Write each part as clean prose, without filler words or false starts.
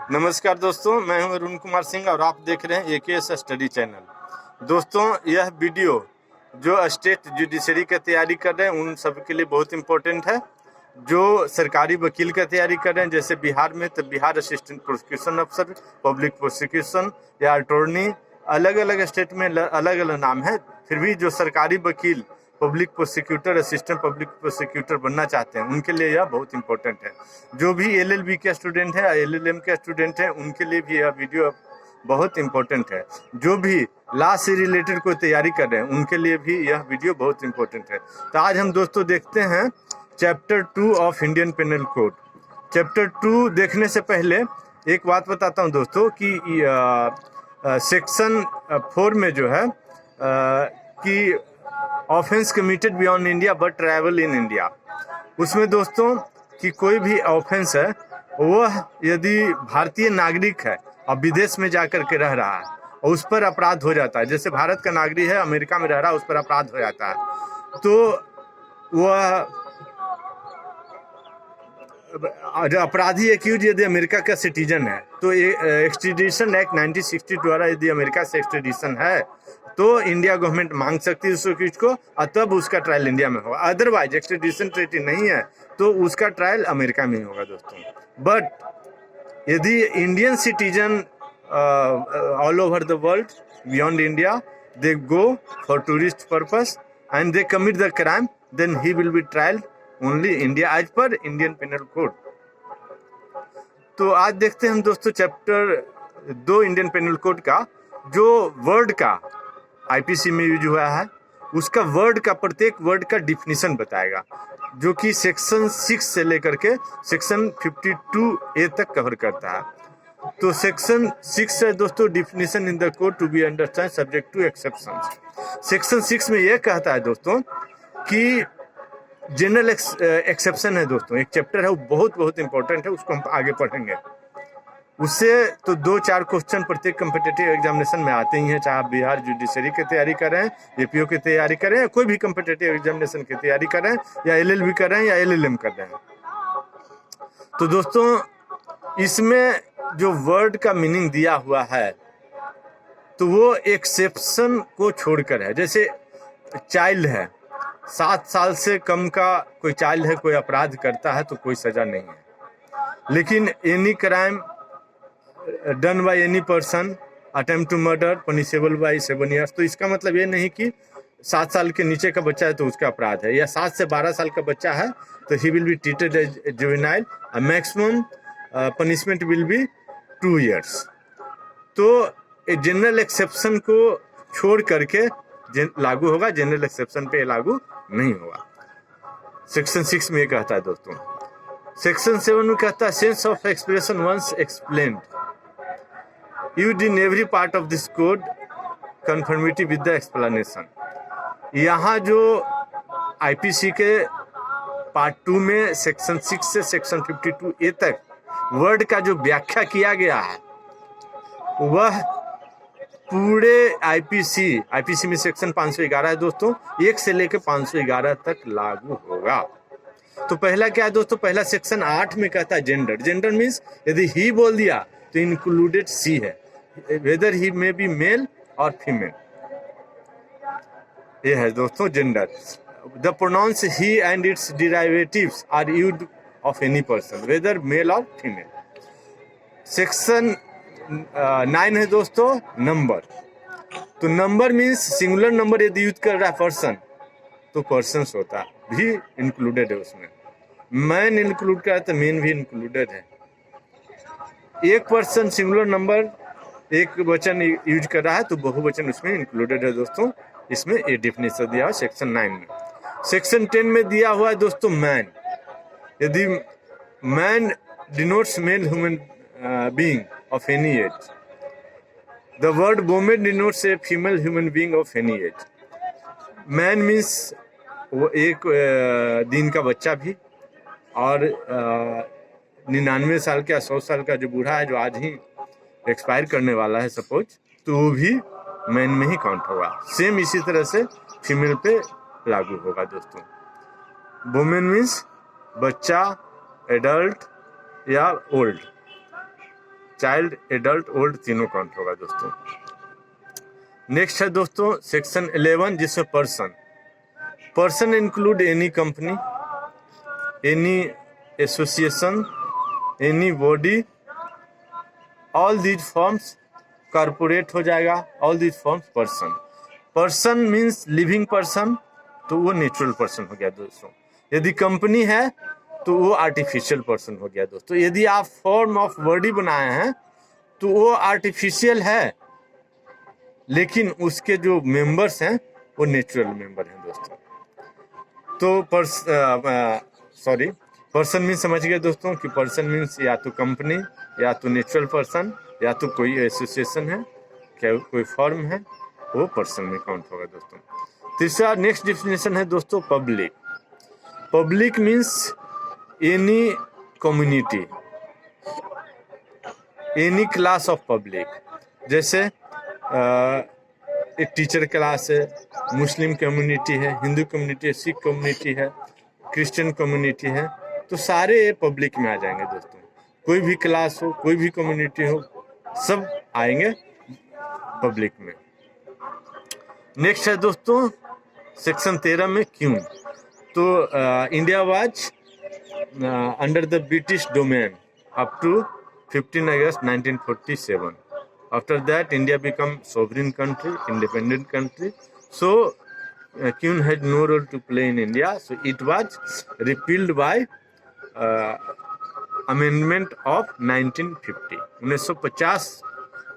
नमस्कार दोस्तों, मैं हूं अरुण कुमार सिंह और आप देख रहे हैं एकेएस स्टडी चैनल। दोस्तों, यह वीडियो जो स्टेट जुडिशरी की तैयारी कर रहे हैं उन सब के लिए बहुत इम्पोर्टेंट है। जो सरकारी वकील की तैयारी कर रहे हैं, जैसे बिहार में तो बिहार असिस्टेंट प्रोसिक्यूशन अफसर, पब्लिक प्रोसिक्यूशन या अटॉर्नी, अलग अलग स्टेट में अलग अलग नाम है। फिर भी जो सरकारी वकील public prosecutor, assistant public prosecutor बनना चाहते हैं उनके लिए यह बहुत इंपॉर्टेंट है। जो भी एलएलबी के स्टूडेंट है, एलएलएम के स्टूडेंट हैं, उनके लिए भी यह वीडियो बहुत इंपॉर्टेंट है। जो भी लॉ से रिलेटेड कोई तैयारी कर रहे हैं उनके लिए भी यह वीडियो बहुत इंपॉर्टेंट है। तो आज हम दोस्तों देखते हैं chapter 2 of Indian penal code. Chapter 2 देखने से पहले एक बात बताता हूं दोस्तों कि सेक्शन 4 में जो है कि offence committed beyond India but travel in India, उसमें दोस्तों कि कोई भी ऑफेंस है वह यदि भारतीय नागरिक है और विदेश में जाकर के रह रहा है और उस पर अपराध हो जाता है, जैसे भारत का नागरिक है अमेरिका में रह रहा है, उस पर अपराध हो जाता है, तो वह अपराधी एक्यूज यदि अमेरिका का सिटीजन है तो एक्सट्रेडिशन एक्ट 1960 द्वारा यदि अमेरिका से एक्सट्रेडिशन है तो इंडिया गवर्नमेंट मांग सकती है उस एक्यूज को और तब उसका ट्रायल इंडिया में होगा। अदरवाइज एक्सट्रेडिशन ट्रीटी नहीं है तो उसका ट्रायल अमेरिका में ही होगा दोस्तों। बट यदि Indian citizen all over the world beyond India they go for tourist purpose and they commit the crime, then he will be trialled only India as per Indian penal code. तो आज देखते हैं हम दोस्तों chapter 2 Indian penal code का, जो word का IPC में यूज हुआ है उसका वर्ड का, प्रत्येक वर्ड का डिफिनीशन बताएगा, जो कि सेक्शन 6 से लेकर के सेक्शन 52A तक कवर करता है। तो सेक्शन 6 है दोस्तों, definition in the code to be understand subject to exceptions. Section 6 में यह कहता है दोस्तों कि जनरल एक्सेप्शन है दोस्तों, एक चैप्टर है वो बहुत इंपॉर्टेंट है, उसको हम आगे पढ़ेंगे। उससे तो 2-4 क्वेश्चन प्रत्येक कम्पिटिटिव एग्जामिनेशन में आते ही हैं, चाहे आप बिहार जुडिशरी की तैयारी कर रहे हैं, एपीओ की तैयारी कर रहे हैं, कोई भी कम्पिटिटिव एग्जामिनेशन की तैयारी कर रहे हैं, या एलएलबी कर रहे हैं या एलएलएम कर रहे हैं। तो दोस्तों इसमें जो वर्ड का मीनिंग दिया हुआ है तो वो एक्सेप्शन को छोड़कर है। जैसे चाइल्ड है, 7 साल से कम का कोई चाइल्ड है, कोई अपराध करता है तो कोई सजा नहीं है। लेकिन any crime done by any person attempt to murder punishable by 7 years, तो इसका मतलब ये नहीं कि 7 साल के नीचे का बच्चा है तो उसका अपराध है, या 7 से 12 साल का बच्चा है तो he will be treated as juvenile, maximum punishment will be 2 years। तो जनरल एक्सेप्शन को छोड़ करके लागू होगा, जनरल एक्सेप्शन पे लागू नहीं होगा। सेक्शन 6 में ये कहता है दोस्तों। सेक्शन 7 में कहता है sense of expression once explained used in every part of this code conformity with the explanation. यहाँ जो आईपीसी के पार्ट 2 में सेक्शन 6 से सेक्शन 52A तक वर्ड का जो व्याख्या किया गया है वह पूरे आईपीसी में सेक्शन 511 है दोस्तों, 1 से लेकर 511 तक लागू होगा। तो पहला क्या है दोस्तों, पहला सेक्शन 8 में कहता है जेंडर। जेंडर मीन्स यदि ही बोल दिया तो इंक्लूडेड सी है, whether he may be male or female, ये है दोस्तों gender. The pronoun he and its derivatives are used of any person whether male or female. Section 9 है दोस्तों नंबर। तो नंबर मीन्स सिंगुलर नंबर यदि यूज कर रहा है पर्सन तो पर्सन्स होता भी इंक्लूडेड है उसमें। मैन इंक्लूड कर रहा है तो मेन भी इंक्लूडेड है। एक पर्सन सिंगुलर नंबर एक वचन यूज कर रहा है तो बहुवचन उसमें इंक्लूडेड है दोस्तों। इसमें ये डिफिनेशन दिया है सेक्शन 9 में। सेक्शन 10 में दिया हुआ है दोस्तों मैन। यदि man denotes male human being of any age, the word woman denotes a female human being of any age. Man means वो एक दिन का बच्चा भी, और 99 साल का 100 साल का जो बूढ़ा है जो आज ही एक्सपायर करने वाला है सपोज, तो वो भी मैन में ही काउंट होगा। सेम इसी तरह से फीमेल पे लागू होगा दोस्तों। वुमेन मीन्स बच्चा, एडल्ट या ओल्ड। चाइल्ड, एडल्ट, ओल्ड तीनों काउंट होगा दोस्तों। नेक्स्ट है दोस्तों सेक्शन 11 जिसमें person include any company, any association, any body, all these forms, corporate हो जाएगा, all these forms person means living person, तो वो नेचुरल पर्सन हो गया दोस्तों। यदि कंपनी है तो वो आर्टिफिशियल पर्सन हो गया दोस्तों। यदि आप फॉर्म ऑफ बॉडी बनाए हैं तो वो आर्टिफिशियल है, लेकिन उसके जो मेंबर्स हैं वो नेचुरल मेंबर हैं दोस्तों। तो पर्सन मीन्स समझ गए दोस्तों कि पर्सन मीन्स या तो कंपनी, या तो नेचुरल पर्सन, या तो कोई एसोसिएशन है, क्या कोई फॉर्म है, वो पर्सन में काउंट होगा दोस्तों। तीसरा नेक्स्ट डेफिनेशन है दोस्तों public means any community, any class of public. जैसे एक टीचर क्लास है, मुस्लिम कम्युनिटी है, हिंदू कम्युनिटी है, सिख कम्युनिटी है, क्रिश्चियन कम्युनिटी है, तो सारे पब्लिक में आ जाएंगे दोस्तों। कोई भी क्लास हो, कोई भी कम्युनिटी हो, सब आएंगे पब्लिक में। नेक्स्ट है दोस्तों सेक्शन 13 में क्यों। तो India was under the British domain up to 15 August 1947. After that, India became sovereign country, independent country. So, Queen had no role to play in India. So, it was repealed by amendment of 1950. 1950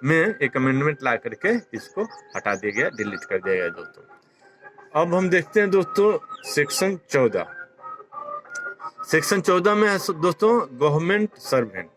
में एक amendment ला करके इसको हटा दिया गया, delete कर दिया गया दोस्तों। अब हम देखते हैं दोस्तों सेक्शन 14। सेक्शन 14 में है दोस्तों गवर्नमेंट सर्वेंट।